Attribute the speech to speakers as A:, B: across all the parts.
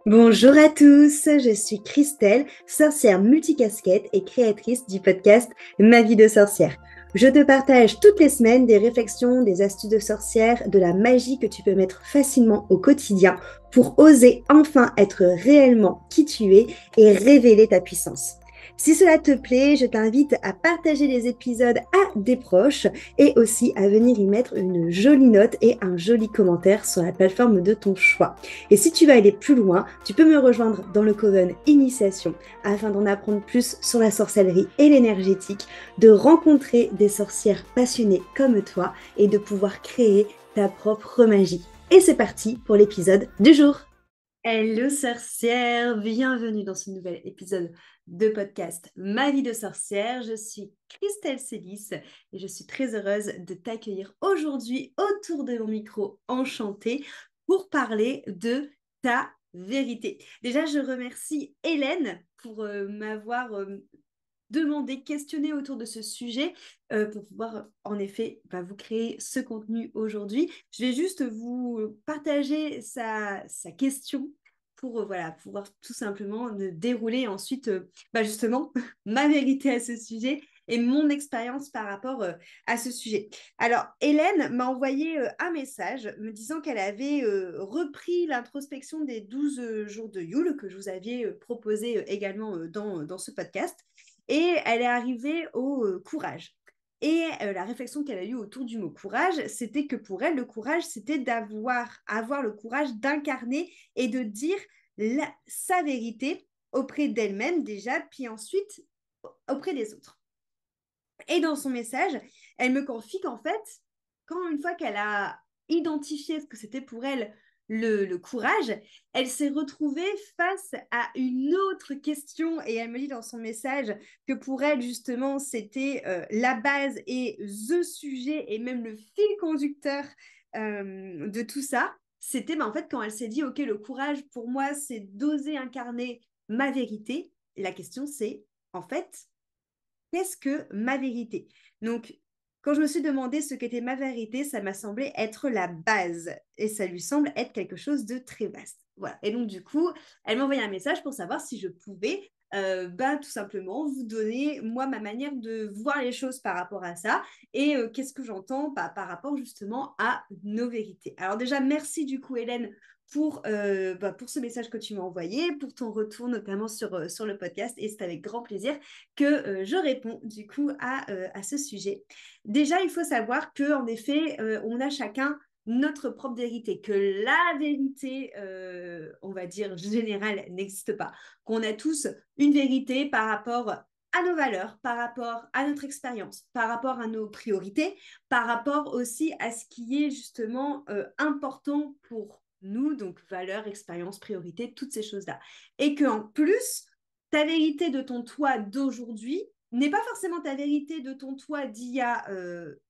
A: Bonjour à tous, je suis Christelle, sorcière multicasquette et créatrice du podcast Ma vie de sorcière. Je te partage toutes les semaines des réflexions, des astuces de sorcière, de la magie que tu peux mettre facilement au quotidien pour oser enfin être réellement qui tu es et révéler ta puissance. Si cela te plaît, je t'invite à partager les épisodes à des proches et aussi à venir y mettre une jolie note et un joli commentaire sur la plateforme de ton choix. Et si tu veux aller plus loin, tu peux me rejoindre dans le Coven Initiation afin d'en apprendre plus sur la sorcellerie et l'énergétique, de rencontrer des sorcières passionnées comme toi et de pouvoir créer ta propre magie. Et c'est parti pour l'épisode du jour. Hello sorcière, bienvenue dans ce nouvel épisode de podcast Ma vie de sorcière. Je suis Christelle Célis et je suis très heureuse de t'accueillir aujourd'hui autour de mon micro enchanté pour parler de ta vérité. Déjà, je remercie Hélène pour m'avoir demandé, questionné autour de ce sujet pour pouvoir en effet vous créer ce contenu aujourd'hui. Je vais juste vous partager sa question pour voilà, pouvoir tout simplement dérouler ensuite justement ma vérité à ce sujet et mon expérience par rapport à ce sujet. Alors, Hélène m'a envoyé un message me disant qu'elle avait repris l'introspection des 12 jours de Yule que je vous aviez proposé également dans ce podcast. Et elle est arrivée au courage. Et la réflexion qu'elle a eue autour du mot courage, c'était que pour elle, le courage, c'était avoir le courage d'incarner et de dire sa vérité auprès d'elle-même déjà, puis ensuite auprès des autres. Et dans son message, elle me confie qu'en fait, quand une fois qu'elle a identifié ce que c'était pour elle le courage, elle s'est retrouvée face à une autre question et elle me dit dans son message que pour elle, justement, c'était la base et the sujet et même le fil conducteur de tout ça. C'était en fait quand elle s'est dit, OK, le courage pour moi, c'est d'oser incarner ma vérité. La question, c'est en fait, qu'est-ce que ma vérité? Donc, quand je me suis demandé ce qu'était ma vérité, ça m'a semblé être la base et ça lui semble être quelque chose de très vaste. Voilà. Et donc, du coup, elle m'a envoyé un message pour savoir si je pouvais tout simplement vous donner, moi, ma manière de voir les choses par rapport à ça et qu'est-ce que j'entends par rapport justement à nos vérités. Alors déjà, merci du coup, Hélène, pour ce message que tu m'as envoyé, pour ton retour notamment sur le podcast et c'est avec grand plaisir que je réponds du coup à ce sujet. Déjà, il faut savoir qu'en effet, on a chacun notre propre vérité, que la vérité, on va dire, générale n'existe pas, qu'on a tous une vérité par rapport à nos valeurs, par rapport à notre expérience, par rapport à nos priorités, par rapport aussi à ce qui est justement important pour nous, donc valeurs, expérience, priorité, toutes ces choses-là. Et qu'en plus, ta vérité de ton toi d'aujourd'hui n'est pas forcément ta vérité de ton toi d'il y a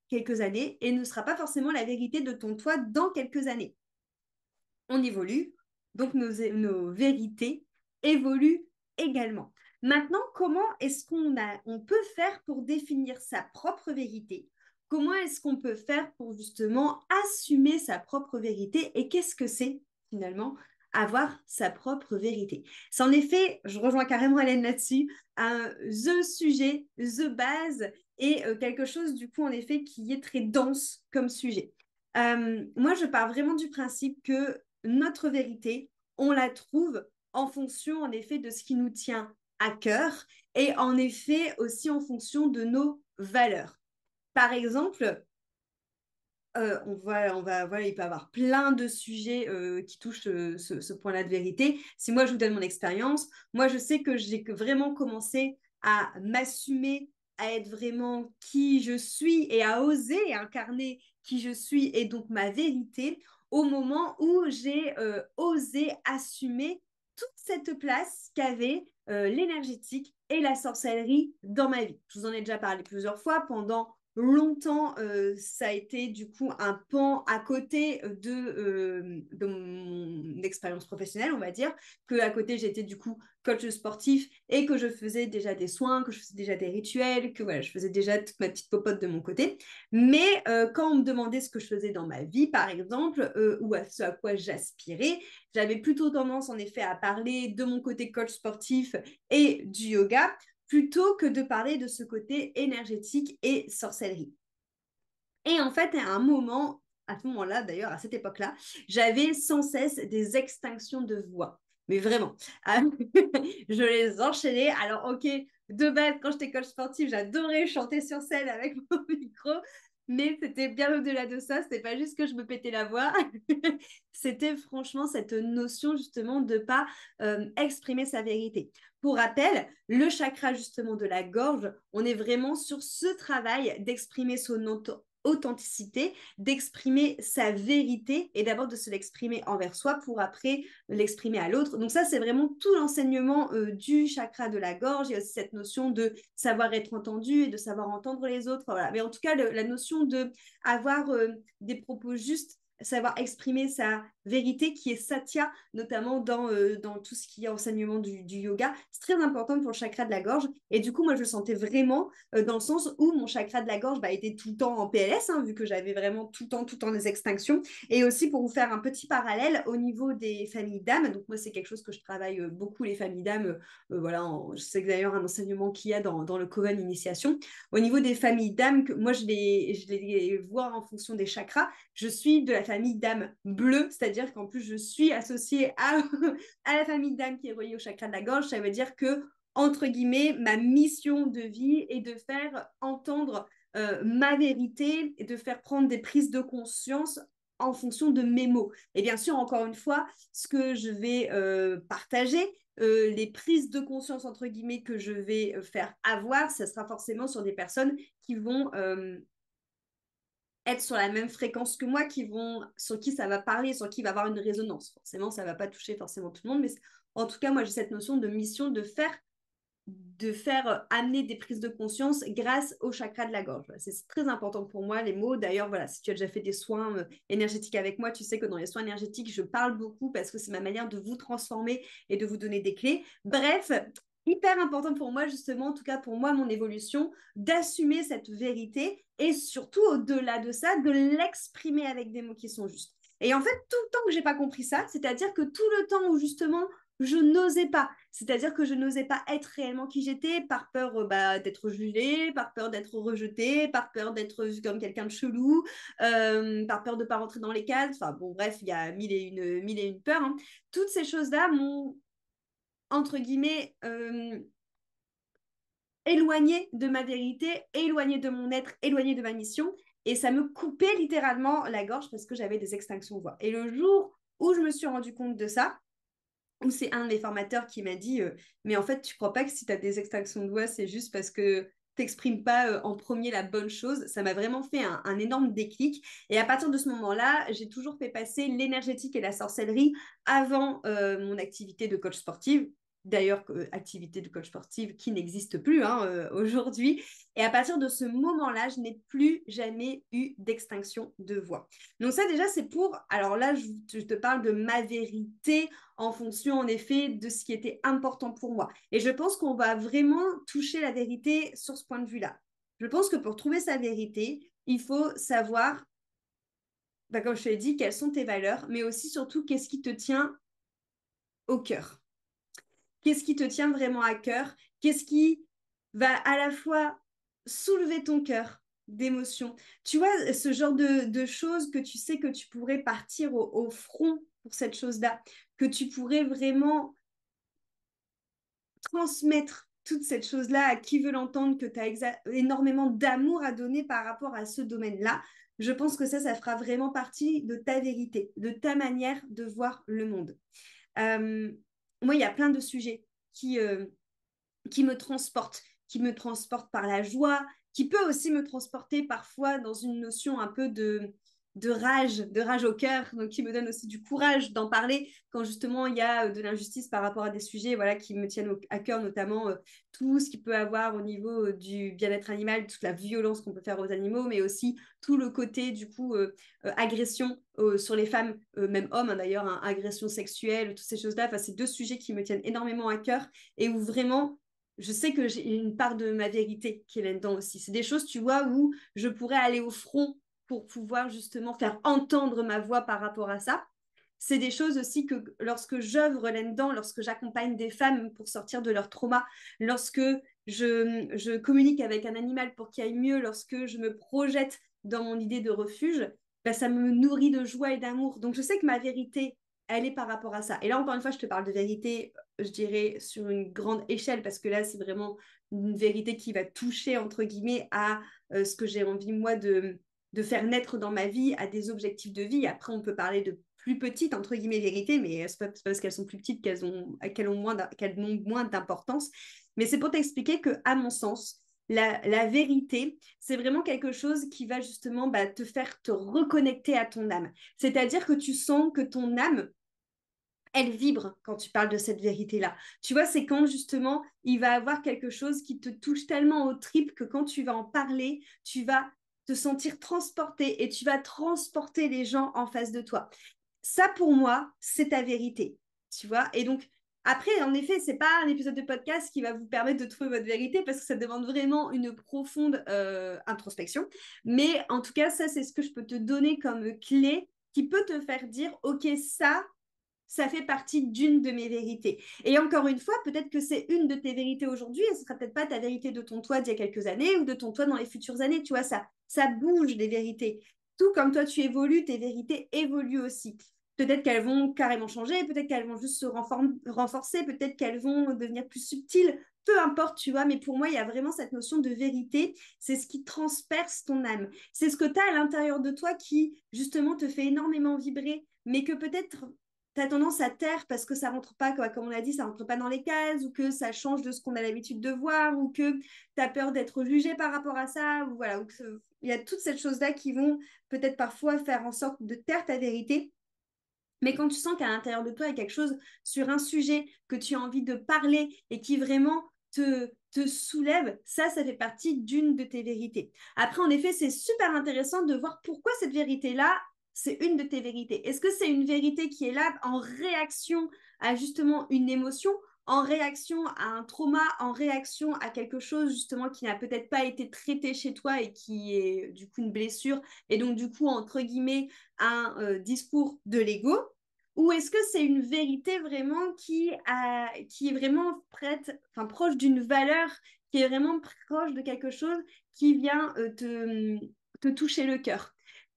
A: quelques années et ne sera pas forcément la vérité de ton toi dans quelques années. On évolue, donc nos vérités évoluent également. Maintenant, comment est-ce on peut faire pour définir sa propre vérité? Comment est-ce qu'on peut faire pour justement assumer sa propre vérité et qu'est-ce que c'est finalement avoir sa propre vérité? C'est en effet, je rejoins carrément Hélène là-dessus, un the sujet, the base et quelque chose du coup en effet qui est très dense comme sujet. Moi, je pars vraiment du principe que notre vérité, on la trouve en fonction, en effet, de ce qui nous tient à cœur et en effet aussi en fonction de nos valeurs. Par exemple, voilà, il peut y avoir plein de sujets qui touchent ce point-là de vérité. Si moi, je vous donne mon expérience, moi, je sais que j'ai vraiment commencé à m'assumer, à être vraiment qui je suis et à oser incarner qui je suis et donc ma vérité au moment où j'ai osé assumer toute cette place qu'avait l'énergétique et la sorcellerie dans ma vie. Je vous en ai déjà parlé plusieurs fois pendant longtemps, ça a été du coup un pan à côté de mon expérience professionnelle, on va dire, qu'à côté, j'étais du coup coach sportif et que je faisais déjà des soins, que je faisais déjà des rituels, que voilà, je faisais déjà toute ma petite popote de mon côté. Mais quand on me demandait ce que je faisais dans ma vie, par exemple, ou à ce à quoi j'aspirais, j'avais plutôt tendance, en effet, à parler de mon côté coach sportif et du yoga, plutôt que de parler de ce côté énergétique et sorcellerie. Et en fait, à ce moment-là, d'ailleurs, à cette époque-là, j'avais sans cesse des extinctions de voix. Mais vraiment, je les enchaînais. Alors, ok, de base, quand j'étais coach sportif, j'adorais chanter sur scène avec mon micro, mais c'était bien au-delà de ça. C'était pas juste que je me pétais la voix. C'était franchement cette notion justement de pas exprimer sa vérité. Pour rappel, le chakra justement de la gorge, on est vraiment sur ce travail d'exprimer son authenticité, d'exprimer sa vérité et d'abord de se l'exprimer envers soi pour après l'exprimer à l'autre. Donc ça, c'est vraiment tout l'enseignement du chakra de la gorge. Il y a aussi cette notion de savoir être entendu et de savoir entendre les autres. Voilà. Mais en tout cas, la notion de avoir des propos justes, savoir exprimer sa vérité qui est satya, notamment dans tout ce qui est enseignement du yoga. C'est très important pour le chakra de la gorge. Et du coup, moi, je le sentais vraiment dans le sens où mon chakra de la gorge était tout le temps en PLS, hein, vu que j'avais vraiment tout le temps des extinctions. Et aussi, pour vous faire un petit parallèle, au niveau des familles d'âmes, donc moi, c'est quelque chose que je travaille beaucoup, les familles d'âmes. Voilà, je sais que d'ailleurs, un enseignement qu'il y a dans le Kovan Initiation. Au niveau des familles d'âmes, moi, je les vois en fonction des chakras. Je suis de la famille d'âme bleue, c'est-à-dire qu'en plus, je suis associée à la famille d'âme qui est reliée au chakra de la gorge. Ça veut dire que, entre guillemets, ma mission de vie est de faire entendre ma vérité et de faire prendre des prises de conscience en fonction de mes mots. Et bien sûr, encore une fois, ce que je vais partager, les prises de conscience, entre guillemets, que je vais faire avoir, ce sera forcément sur des personnes qui vont être sur la même fréquence que moi, sur qui ça va parler, sur qui va avoir une résonance. Forcément, ça ne va pas toucher forcément tout le monde, mais en tout cas, moi, j'ai cette notion de mission de faire amener des prises de conscience grâce au chakra de la gorge. C'est très important pour moi, les mots. D'ailleurs, voilà, si tu as déjà fait des soins énergétiques avec moi, tu sais que dans les soins énergétiques, je parle beaucoup parce que c'est ma manière de vous transformer et de vous donner des clés. Bref, hyper important pour moi, justement, en tout cas pour moi, mon évolution, d'assumer cette vérité et surtout, au-delà de ça, de l'exprimer avec des mots qui sont justes. Et en fait, tout le temps que j'ai pas compris ça, c'est-à-dire que tout le temps où justement je n'osais pas. C'est-à-dire que je n'osais pas être réellement qui j'étais par peur d'être jugée, par peur d'être rejetée, par peur d'être vue comme quelqu'un de chelou, par peur de ne pas rentrer dans les cases. Enfin bon, bref, il y a mille et une peurs, hein. Toutes ces choses-là m'ont, entre guillemets, éloignée de ma vérité, éloignée de mon être, éloignée de ma mission. Et ça me coupait littéralement la gorge parce que j'avais des extinctions de voix. Et le jour où je me suis rendu compte de ça, où c'est un des formateurs qui m'a dit mais en fait, tu crois pas que si tu as des extractions de voix, c'est juste parce que t'exprimes pas en premier la bonne chose. Ça m'a vraiment fait un énorme déclic. Et à partir de ce moment-là, j'ai toujours fait passer l'énergétique et la sorcellerie avant mon activité de coach sportive. D'ailleurs, activité de coach sportive qui n'existe plus hein, aujourd'hui. Et à partir de ce moment-là, je n'ai plus jamais eu d'extinction de voix. Donc ça, déjà, c'est pour... Alors là, je te parle de ma vérité en fonction, en effet, de ce qui était important pour moi. Et je pense qu'on va vraiment toucher la vérité sur ce point de vue-là. Je pense que pour trouver sa vérité, il faut savoir, comme je te l'ai dit, quelles sont tes valeurs, mais aussi surtout qu'est-ce qui te tient au cœur. Qu'est-ce qui te tient vraiment à cœur? Qu'est-ce qui va à la fois soulever ton cœur d'émotions? Tu vois, ce genre de choses que tu sais que tu pourrais partir au front pour cette chose-là, que tu pourrais vraiment transmettre toute cette chose-là à qui veut l'entendre, que tu as énormément d'amour à donner par rapport à ce domaine-là, je pense que ça fera vraiment partie de ta vérité, de ta manière de voir le monde. Euh, Moi, il y a plein de sujets qui me transportent par la joie, qui peut aussi me transporter parfois dans une notion un peu de rage au cœur, donc qui me donne aussi du courage d'en parler quand justement il y a de l'injustice par rapport à des sujets voilà, qui me tiennent à cœur, notamment tout ce qu'il peut avoir au niveau du bien-être animal, toute la violence qu'on peut faire aux animaux, mais aussi tout le côté du coup agression sur les femmes, même hommes hein, d'ailleurs, hein, agression sexuelle, toutes ces choses-là. Enfin, c'est deux sujets qui me tiennent énormément à cœur et où vraiment je sais que j'ai une part de ma vérité qui est là-dedans aussi. C'est des choses, tu vois, où je pourrais aller au front pour pouvoir justement faire entendre ma voix par rapport à ça. C'est des choses aussi que lorsque j'œuvre là-dedans, lorsque j'accompagne des femmes pour sortir de leur trauma, lorsque je communique avec un animal pour qu'il aille mieux, lorsque je me projette dans mon idée de refuge, ben, ça me nourrit de joie et d'amour. Donc je sais que ma vérité, elle est par rapport à ça. Et là, encore une fois, je te parle de vérité, je dirais, sur une grande échelle, parce que là, c'est vraiment une vérité qui va toucher, entre guillemets, à ce que j'ai envie, moi, de faire naître dans ma vie, à des objectifs de vie. Après, on peut parler de plus petites, entre guillemets, vérités, mais c'est pas parce qu'elles sont plus petites qu'elles ont moins d'importance. Mais c'est pour t'expliquer que, à mon sens, la vérité, c'est vraiment quelque chose qui va justement bah, te faire te reconnecter à ton âme. C'est-à-dire que tu sens que ton âme, elle vibre quand tu parles de cette vérité-là. Tu vois, c'est quand justement il va avoir quelque chose qui te touche tellement aux tripes que quand tu vas en parler, tu vas te sentir transporté et tu vas transporter les gens en face de toi. Ça, pour moi, c'est ta vérité. Tu vois? Et donc, après, en effet, c'est pas un épisode de podcast qui va vous permettre de trouver votre vérité parce que ça demande vraiment une profonde introspection. Mais en tout cas, ça, c'est ce que je peux te donner comme clé qui peut te faire dire, OK, ça fait partie d'une de mes vérités. Et encore une fois, peut-être que c'est une de tes vérités aujourd'hui et ce sera peut-être pas ta vérité de ton toi d'il y a quelques années ou de ton toi dans les futures années. Tu vois, ça bouge les vérités. Tout comme toi, tu évolues, tes vérités évoluent aussi. Peut-être qu'elles vont carrément changer, peut-être qu'elles vont juste se renforcer, peut-être qu'elles vont devenir plus subtiles. Peu importe, tu vois, mais pour moi, il y a vraiment cette notion de vérité. C'est ce qui transperce ton âme. C'est ce que tu as à l'intérieur de toi qui, justement, te fait énormément vibrer, mais que peut-être tu as tendance à taire parce que ça rentre pas, quoi, comme on l'a dit, ça rentre pas dans les cases, ou que ça change de ce qu'on a l'habitude de voir, ou que tu as peur d'être jugé par rapport à ça, ou voilà, il y a toutes ces choses-là qui vont peut-être parfois faire en sorte de taire ta vérité. Mais quand tu sens qu'à l'intérieur de toi, il y a quelque chose sur un sujet que tu as envie de parler et qui vraiment te soulève, ça fait partie d'une de tes vérités. Après, en effet, c'est super intéressant de voir pourquoi cette vérité-là, c'est une de tes vérités. Est-ce que c'est une vérité qui est là en réaction à justement une émotion, en réaction à un trauma, en réaction à quelque chose justement qui n'a peut-être pas été traité chez toi et qui est du coup une blessure et donc du coup, entre guillemets, un discours de l'ego ou est-ce que c'est une vérité vraiment qui est vraiment enfin, proche d'une valeur, qui est vraiment proche de quelque chose qui vient te toucher le cœur?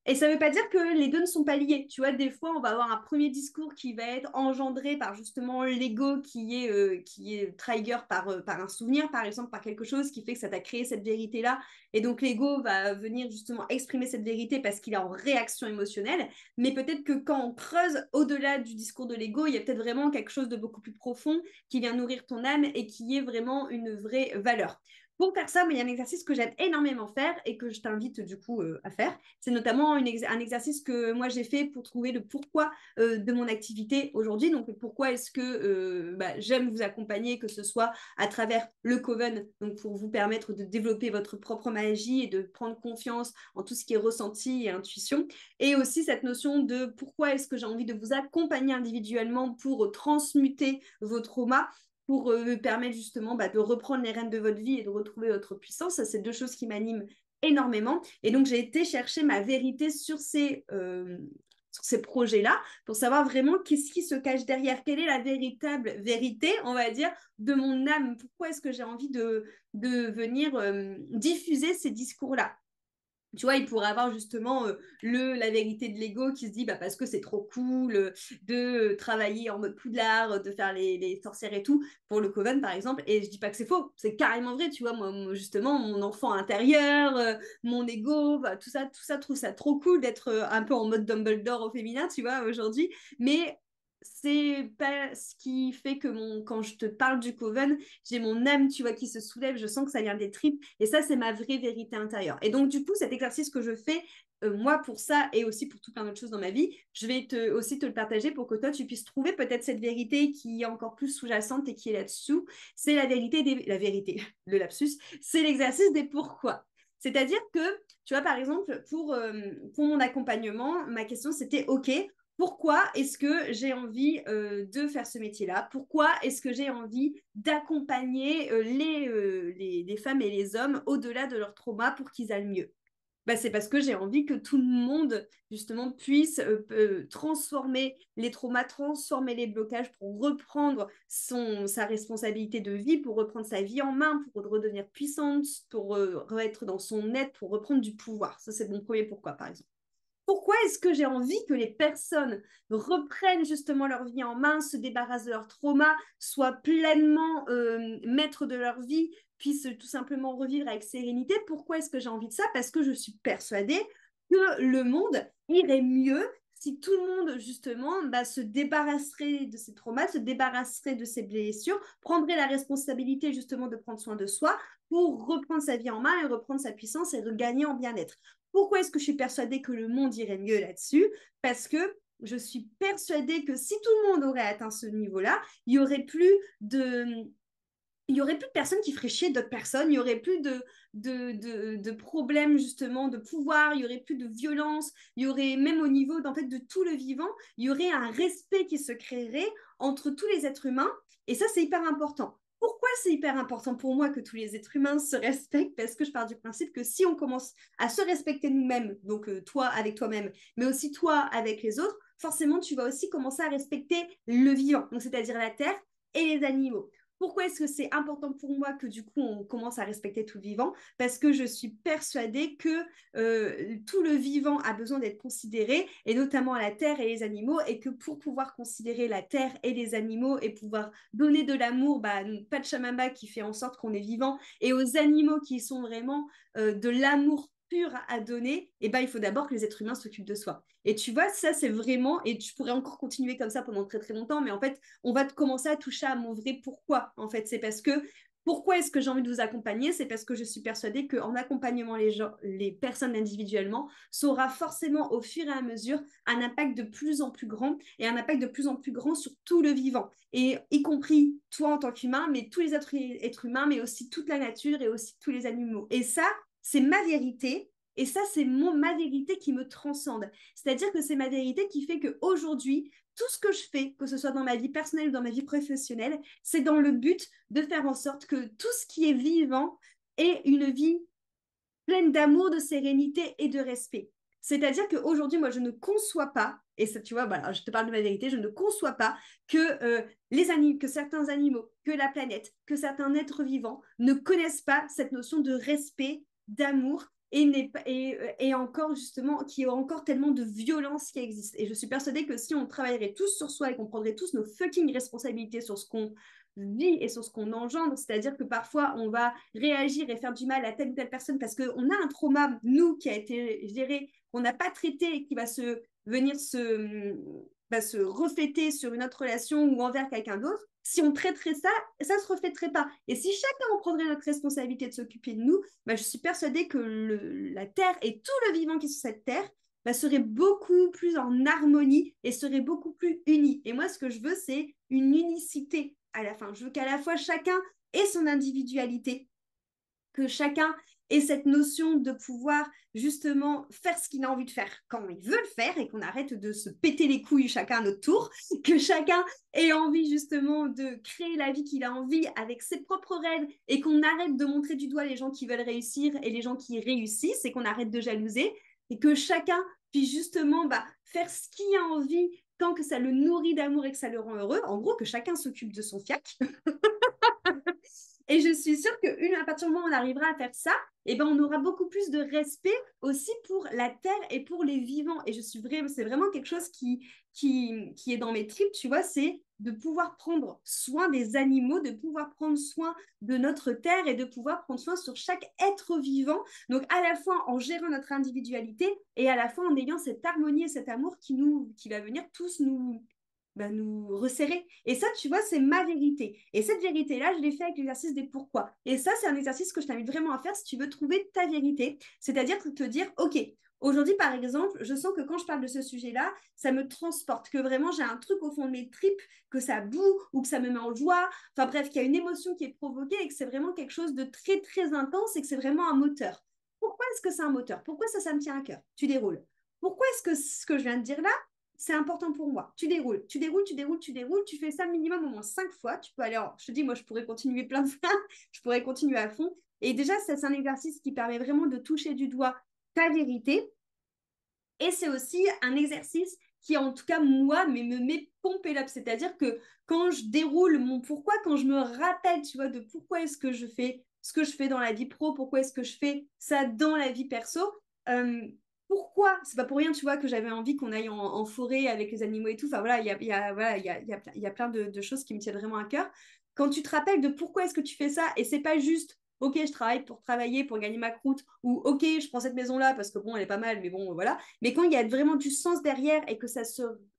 A: Et ça ne veut pas dire que les deux ne sont pas liés. Tu vois, des fois, on va avoir un premier discours qui va être engendré par justement l'ego qui est trigger par un souvenir, par exemple, par quelque chose qui fait que ça t'a créé cette vérité-là. Et donc, l'ego va venir justement exprimer cette vérité parce qu'il est en réaction émotionnelle. Mais peut-être que quand on creuse au-delà du discours de l'ego, il y a peut-être vraiment quelque chose de beaucoup plus profond qui vient nourrir ton âme et qui est vraiment une vraie valeur. Pour faire ça, il y a un exercice que j'aime énormément faire et que je t'invite du coup à faire. C'est notamment un exercice que moi j'ai fait pour trouver le pourquoi de mon activité aujourd'hui. Donc pourquoi est-ce que j'aime vous accompagner, que ce soit à travers le Coven, donc pour vous permettre de développer votre propre magie et de prendre confiance en tout ce qui est ressenti et intuition. Et aussi cette notion de pourquoi est-ce que j'ai envie de vous accompagner individuellement pour transmuter vos traumas pour permettre justement de reprendre les rênes de votre vie et de retrouver votre puissance. Ça, c'est deux choses qui m'animent énormément. Et donc, j'ai été chercher ma vérité sur ces projets-là pour savoir vraiment qu'est-ce qui se cache derrière, quelle est la véritable vérité, on va dire, de mon âme. Pourquoi est-ce que j'ai envie de venir diffuser ces discours-là? Tu vois, il pourrait avoir justement la vérité de l'ego qui se dit bah, parce que c'est trop cool de travailler en mode Poudlard, de faire les sorcières et tout, pour le Coven par exemple. Et je dis pas que c'est faux, c'est carrément vrai, tu vois. Moi, justement, mon enfant intérieur, mon ego, bah, tout ça, trouve ça trop cool d'être un peu en mode Dumbledore au féminin, tu vois, aujourd'hui. Mais c'est pas ce qui fait que quand je te parle du Coven, j'ai mon âme, tu vois, qui se soulève, je sens que ça vient des tripes, et ça, c'est ma vraie vérité intérieure. Et donc, du coup, cet exercice que je fais, moi, pour ça et aussi pour tout plein d'autres choses dans ma vie, je vais aussi te le partager pour que toi, tu puisses trouver peut-être cette vérité qui est encore plus sous-jacente et qui est là-dessous. C'est la vérité, le lapsus, c'est l'exercice des pourquoi. C'est-à-dire que, tu vois, par exemple, pour mon accompagnement, ma question, c'était, OK, pourquoi est-ce que j'ai envie de faire ce métier-là? Pourquoi est-ce que j'ai envie d'accompagner les femmes et les hommes au-delà de leur trauma pour qu'ils aillent mieux? Bah, c'est parce que j'ai envie que tout le monde, justement, puisse transformer les traumas, transformer les blocages pour reprendre sa responsabilité de vie, pour reprendre sa vie en main, pour redevenir puissante, pour être dans son être, pour reprendre du pouvoir. Ça, c'est mon premier pourquoi, par exemple. Pourquoi est-ce que j'ai envie que les personnes reprennent justement leur vie en main, se débarrassent de leur trauma, soient pleinement maîtres de leur vie, puissent tout simplement revivre avec sérénité? Pourquoi est-ce que j'ai envie de ça? Parce que je suis persuadée que le monde irait mieux si tout le monde, justement, se débarrasserait de ses traumas, se débarrasserait de ses blessures, prendrait la responsabilité, justement, de prendre soin de soi pour reprendre sa vie en main et reprendre sa puissance et regagner en bien-être. Pourquoi est-ce que je suis persuadée que le monde irait mieux là-dessus? Parce que je suis persuadée que si tout le monde aurait atteint ce niveau-là, il y aurait plus de il y aurait plus de personnes qui feraient chier d'autres personnes, il n'y aurait plus de problèmes justement de pouvoir, il n'y aurait plus de violence, il y aurait même au niveau en fait, de tout le vivant, il y aurait un respect qui se créerait entre tous les êtres humains et ça c'est hyper important. Pourquoi c'est hyper important pour moi que tous les êtres humains se respectent? Parce que je pars du principe que si on commence à se respecter nous-mêmes, donc toi avec toi-même, mais aussi toi avec les autres, forcément tu vas aussi commencer à respecter le vivant, donc c'est-à-dire la terre et les animaux. Pourquoi est-ce que c'est important pour moi que du coup on commence à respecter tout le vivant? Parce que je suis persuadée que tout le vivant a besoin d'être considéré, et notamment la terre et les animaux, et que pour pouvoir considérer la terre et les animaux et pouvoir donner de l'amour à Pachamama qui fait en sorte qu'on est vivant, et aux animaux qui sont vraiment de l'amour pur à donner, et il faut d'abord que les êtres humains s'occupent de soi. Et tu vois, ça c'est vraiment, et tu pourrais encore continuer comme ça pendant très très longtemps, mais en fait, on va commencer à toucher à mon vrai pourquoi. En fait, c'est parce que pourquoi est-ce que j'ai envie de vous accompagner? C'est parce que je suis persuadée qu'en accompagnant les gens, les personnes individuellement, ça aura forcément au fur et à mesure un impact de plus en plus grand et un impact de plus en plus grand sur tout le vivant. Et y compris toi en tant qu'humain, mais tous les autres êtres humains, mais aussi toute la nature et aussi tous les animaux. Et ça, c'est ma vérité. Et ça, c'est ma vérité qui me transcende. C'est-à-dire que c'est ma vérité qui fait qu'aujourd'hui, tout ce que je fais, que ce soit dans ma vie personnelle ou dans ma vie professionnelle, c'est dans le but de faire en sorte que tout ce qui est vivant ait une vie pleine d'amour, de sérénité et de respect. C'est-à-dire qu'aujourd'hui, moi, je ne conçois pas, et ça, tu vois, voilà, je te parle de ma vérité, je ne conçois pas que, que certains animaux, que la planète, que certains êtres vivants ne connaissent pas cette notion de respect, d'amour et encore justement, qu'il y a encore tellement de violence qui existe. Et je suis persuadée que si on travaillerait tous sur soi et qu'on prendrait tous nos fucking responsabilités sur ce qu'on vit et sur ce qu'on engendre, c'est-à-dire que parfois on va réagir et faire du mal à telle ou telle personne parce qu'on a un trauma, nous, qui a été géré, qu'on n'a pas traité et qui va se refléter sur une autre relation ou envers quelqu'un d'autre. Si on traiterait ça, ça se reflèterait pas. Et si chacun en prendrait notre responsabilité de s'occuper de nous, je suis persuadée que la Terre et tout le vivant qui est sur cette Terre serait beaucoup plus en harmonie et serait beaucoup plus uni. Et moi, ce que je veux, c'est une unicité à la fin. Je veux qu'à la fois chacun ait son individualité, que chacun ait cette notion de pouvoir justement faire ce qu'il a envie de faire quand il veut le faire et qu'on arrête de se péter les couilles chacun à notre tour, que chacun ait envie justement de créer la vie qu'il a envie avec ses propres rêves et qu'on arrête de montrer du doigt les gens qui veulent réussir et les gens qui réussissent et qu'on arrête de jalouser et que chacun puisse justement faire ce qu'il a envie tant que ça le nourrit d'amour et que ça le rend heureux. En gros, que chacun s'occupe de son fiac. Et je suis sûre qu'à partir du moment où on arrivera à faire ça, on aura beaucoup plus de respect aussi pour la terre et pour les vivants. Et c'est vraiment quelque chose qui est dans mes tripes, tu vois, c'est de pouvoir prendre soin des animaux, de pouvoir prendre soin de notre terre et de pouvoir prendre soin sur chaque être vivant. Donc, à la fois en gérant notre individualité et à la fois en ayant cette harmonie et cet amour qui va venir tous nous resserrer. Et ça, tu vois, c'est ma vérité. Et cette vérité-là, je l'ai fait avec l'exercice des pourquoi. Et ça, c'est un exercice que je t'invite vraiment à faire si tu veux trouver ta vérité. C'est-à-dire te dire, OK, Aujourd'hui, par exemple, je sens que quand je parle de ce sujet-là, ça me transporte, que vraiment j'ai un truc au fond de mes tripes, que ça boue ou que ça me met en joie. Enfin bref, qu'il y a une émotion qui est provoquée et que c'est vraiment quelque chose de très, très intense et que c'est vraiment un moteur. Pourquoi est-ce que c'est un moteur? Pourquoi ça me tient à cœur? Tu déroules. Pourquoi est-ce que ce que je viens de dire là, c'est important pour moi? Tu déroules, tu déroules, tu déroules, tu déroules, tu fais ça minimum au moins 5 fois. Tu peux aller, je te dis, moi, je pourrais continuer plein de fois, je pourrais continuer à fond. Et déjà, c'est un exercice qui permet vraiment de toucher du doigt ta vérité. Et c'est aussi un exercice qui, en tout cas, moi, me met pompé up. C'est-à-dire que quand je déroule mon pourquoi, quand je me rappelle, tu vois, de pourquoi est-ce que je fais ce que je fais dans la vie pro, pourquoi est-ce que je fais ça dans la vie perso, euh, pourquoi, c'est pas pour rien, tu vois, que j'avais envie qu'on aille en forêt avec les animaux et tout. Enfin, voilà, voilà, il y a plein de choses qui me tiennent vraiment à cœur. Quand tu te rappelles de pourquoi est-ce que tu fais ça, et c'est pas juste ok, je travaille pour travailler, pour gagner ma croûte, ou ok, je prends cette maison-là parce que bon, elle est pas mal, mais bon, voilà. Mais quand il y a vraiment du sens derrière et que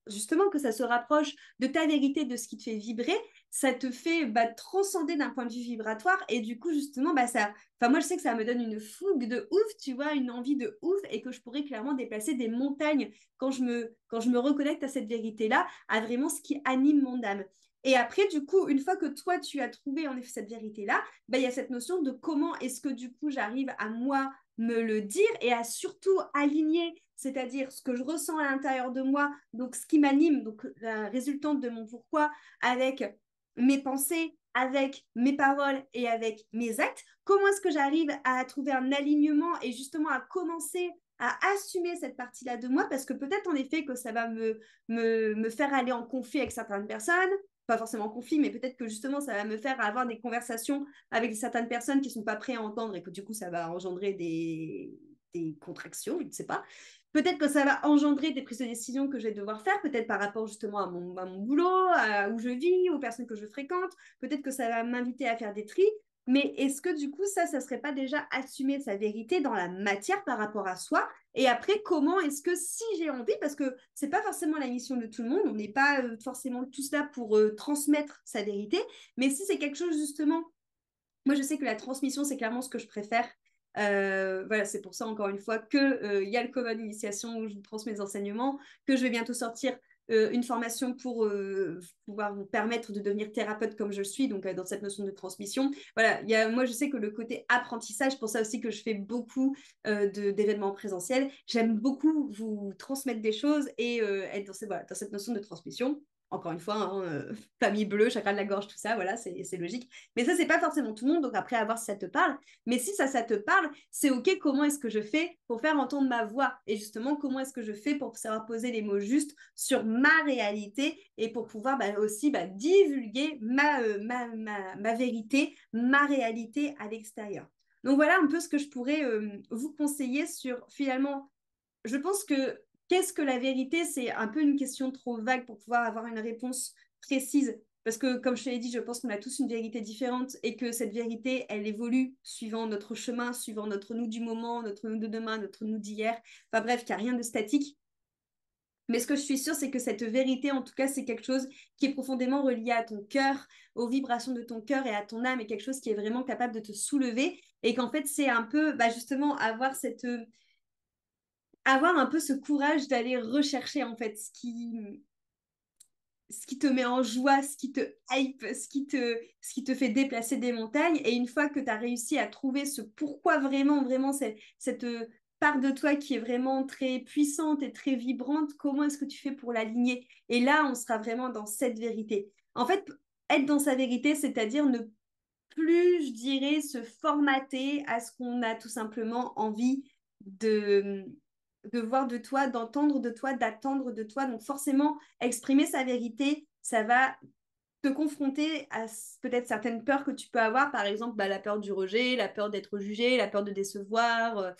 A: justement, que ça se rapproche de ta vérité, de ce qui te fait vibrer, ça te fait transcender d'un point de vue vibratoire et du coup, justement, enfin, moi, je sais que ça me donne une fougue de ouf, tu vois, une envie de ouf et que je pourrais clairement déplacer des montagnes quand je me reconnecte à cette vérité-là, à vraiment ce qui anime mon âme. Et après, du coup, une fois que toi, tu as trouvé en effet cette vérité-là, il y a cette notion de comment est-ce que du coup j'arrive à moi me le dire et à surtout aligner, c'est-à-dire ce que je ressens à l'intérieur de moi, donc ce qui m'anime, donc la résultante de mon pourquoi, avec mes pensées, avec mes paroles et avec mes actes. Comment est-ce que j'arrive à trouver un alignement et justement à commencer à assumer cette partie-là de moi parce que peut-être en effet que ça va me faire aller en conflit avec certaines personnes, pas forcément en conflit, mais peut-être que justement ça va me faire avoir des conversations avec certaines personnes qui ne sont pas prêtes à entendre et que du coup ça va engendrer des contractions, je ne sais pas. Peut-être que ça va engendrer des prises de décision que je vais devoir faire, peut-être par rapport justement à mon boulot, à où je vis, aux personnes que je fréquente. Peut-être que ça va m'inviter à faire des tris. Mais est-ce que du coup, ça serait pas déjà assumer sa vérité dans la matière par rapport à soi? Et après, comment est-ce que si j'ai envie, parce que c'est pas forcément la mission de tout le monde, on n'est pas forcément tous là pour transmettre sa vérité, mais si c'est quelque chose justement moi, je sais que la transmission, c'est clairement ce que je préfère. Voilà, c'est pour ça, encore une fois, que il y a le Coma d'initiation où je vous transmets mes enseignements, que je vais bientôt sortir une formation pour pouvoir vous permettre de devenir thérapeute comme je le suis, donc dans cette notion de transmission. Voilà, moi, je sais que le côté apprentissage, pour ça aussi que je fais beaucoup d'événements présentiels, j'aime beaucoup vous transmettre des choses et être voilà, dans cette notion de transmission. Encore une fois, hein, famille bleue, chakra de la gorge, tout ça, voilà, c'est logique. Mais ça, c'est pas forcément tout le monde, donc après, à voir si ça te parle. Mais si ça te parle, c'est OK, comment est-ce que je fais pour faire entendre ma voix? Et justement, comment est-ce que je fais pour savoir poser les mots justes sur ma réalité et pour pouvoir aussi divulguer ma vérité, ma réalité à l'extérieur. Donc voilà un peu ce que je pourrais vous conseiller sur finalement, je pense que qu'est-ce que la vérité? C'est un peu une question trop vague pour pouvoir avoir une réponse précise. Parce que, comme je te l'ai dit, je pense qu'on a tous une vérité différente et que cette vérité, elle évolue suivant notre chemin, suivant notre nous du moment, notre nous de demain, notre nous d'hier. Enfin bref, qu'il n'y a rien de statique. Mais ce que je suis sûre, c'est que cette vérité, en tout cas, c'est quelque chose qui est profondément relié à ton cœur, aux vibrations de ton cœur et à ton âme, et quelque chose qui est vraiment capable de te soulever. Et qu'en fait, c'est un peu, justement, avoir un peu ce courage d'aller rechercher en fait ce qui te met en joie, ce qui te hype, ce qui te fait déplacer des montagnes. Et une fois que tu as réussi à trouver ce pourquoi vraiment, vraiment cette part de toi qui est vraiment très puissante et très vibrante, comment est-ce que tu fais pour l'aligner? Et là, on sera vraiment dans cette vérité. En fait, être dans sa vérité, c'est-à-dire ne plus, je dirais, se formater à ce qu'on a tout simplement envie de, de voir de toi, d'entendre de toi, d'attendre de toi. Donc forcément, exprimer sa vérité, ça va te confronter à peut-être certaines peurs que tu peux avoir, par exemple la peur du rejet, la peur d'être jugée, la peur de décevoir,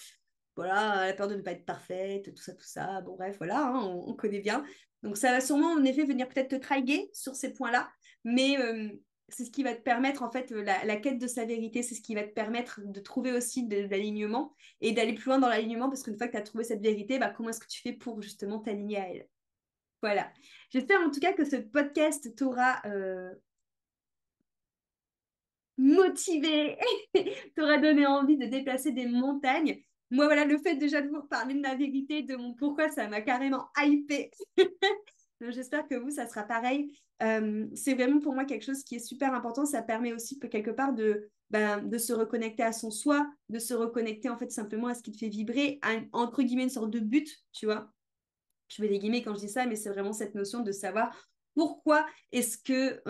A: voilà, la peur de ne pas être parfaite, tout ça. Bon, bref, voilà, hein, on connaît bien. Donc, ça va sûrement, en effet, venir peut-être te trahir sur ces points-là, mais c'est ce qui va te permettre, en fait, la quête de sa vérité, c'est ce qui va te permettre de trouver aussi de l'alignement et d'aller plus loin dans l'alignement, parce qu'une fois que tu as trouvé cette vérité, comment est-ce que tu fais pour justement t'aligner à elle? Voilà. J'espère en tout cas que ce podcast t'aura motivé, t'aura donné envie de déplacer des montagnes. moi, voilà, le fait déjà de vous reparler de ma vérité, de mon pourquoi, ça m'a carrément hypé. Donc, j'espère que vous, ça sera pareil. C'est vraiment pour moi quelque chose qui est super important. Ça permet aussi quelque part de se reconnecter à son soi, de se reconnecter en fait simplement à ce qui te fait vibrer, à entre guillemets une sorte de but, tu vois. Je mets des guillemets quand je dis ça, mais c'est vraiment cette notion de savoir pourquoi est-ce que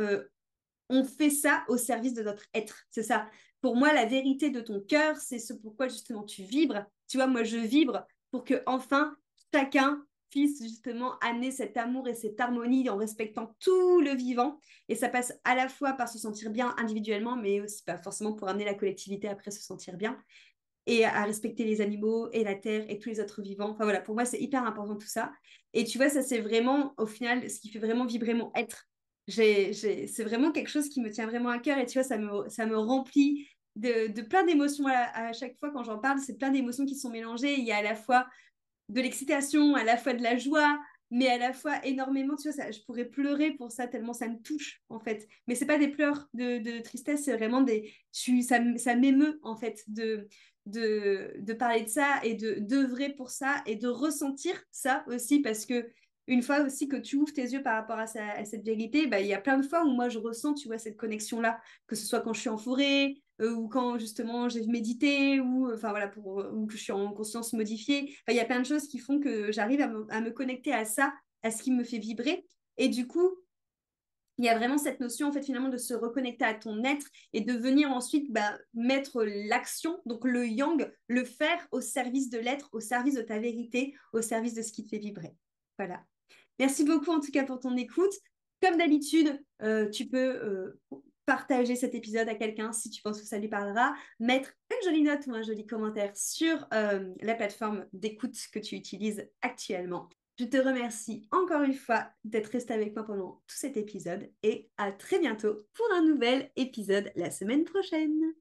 A: on fait ça au service de notre être. C'est ça. Pour moi, la vérité de ton cœur, c'est ce pourquoi justement tu vibres. Tu vois, moi, je vibre pour que enfin chacun puisse justement amener cet amour et cette harmonie en respectant tout le vivant. Et ça passe à la fois par se sentir bien individuellement, mais aussi pas forcément pour amener la collectivité après se sentir bien et à respecter les animaux et la terre et tous les autres vivants. Enfin voilà, pour moi, c'est hyper important tout ça. Et tu vois, ça, c'est vraiment, au final, ce qui fait vraiment vibrer mon être. C'est vraiment quelque chose qui me tient vraiment à cœur et tu vois, ça me remplit de plein d'émotions à chaque fois quand j'en parle. C'est plein d'émotions qui sont mélangées. Il y a à la fois de l'excitation, à la fois de la joie, mais à la fois énormément, tu vois, ça, je pourrais pleurer pour ça tellement ça me touche en fait. Mais c'est pas des pleurs de tristesse, c'est vraiment ça m'émeut en fait de parler de ça et de d'œuvrer pour ça et de ressentir ça aussi parce que une fois aussi que tu ouvres tes yeux par rapport à cette vérité, bah, il y a plein de fois où moi je ressens, tu vois, cette connexion-là, que ce soit quand je suis en forêt, ou quand justement j'ai médité, ou enfin voilà, ou que je suis en conscience modifiée. Enfin, il y a plein de choses qui font que j'arrive à me connecter à ça, à ce qui me fait vibrer. Et du coup, il y a vraiment cette notion en fait finalement de se reconnecter à ton être et de venir ensuite bah, mettre l'action, donc le yang, le faire au service de l'être, au service de ta vérité, au service de ce qui te fait vibrer. Voilà. Merci beaucoup en tout cas pour ton écoute. Comme d'habitude, tu peux partager cet épisode à quelqu'un si tu penses que ça lui parlera, mettre une jolie note ou un joli commentaire sur la plateforme d'écoute que tu utilises actuellement. Je te remercie encore une fois d'être resté avec moi pendant tout cet épisode et à très bientôt pour un nouvel épisode la semaine prochaine.